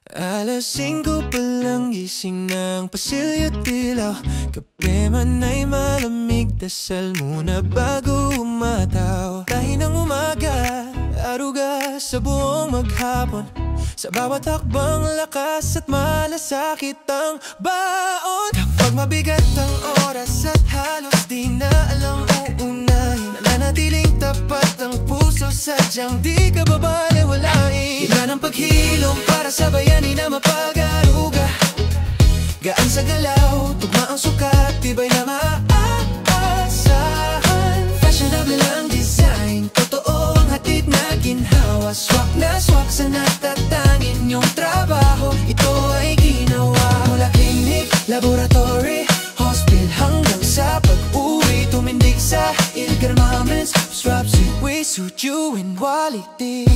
Alas 5 pa lang gising ng pasilyo dilaw. Kape man ay malamig, dasal muna bago umataw. Tahi ng umaga, aruga sa buong maghapon. Sa bawat hakbang lakas at malasakit ang baon. Kapag mabigat ang oras at halos di na alam uunahin, nananatiling tapat ang puso, sadyang di ka babalewalain. Iba ng paghilom para sa bayani na mapag-aruga. Gaan sa galaw, tugma ang sukat, tibay na maaasahan. Fashionable lang design, totoo ang hatid na ginhawa. Swak na swak sa natatangin yung trabaho, ito ay ginawa. Mula clinic, laboratory, hospital hanggang sa pag-uwi, tumindig sa eager moments. Straps we suit you in quality.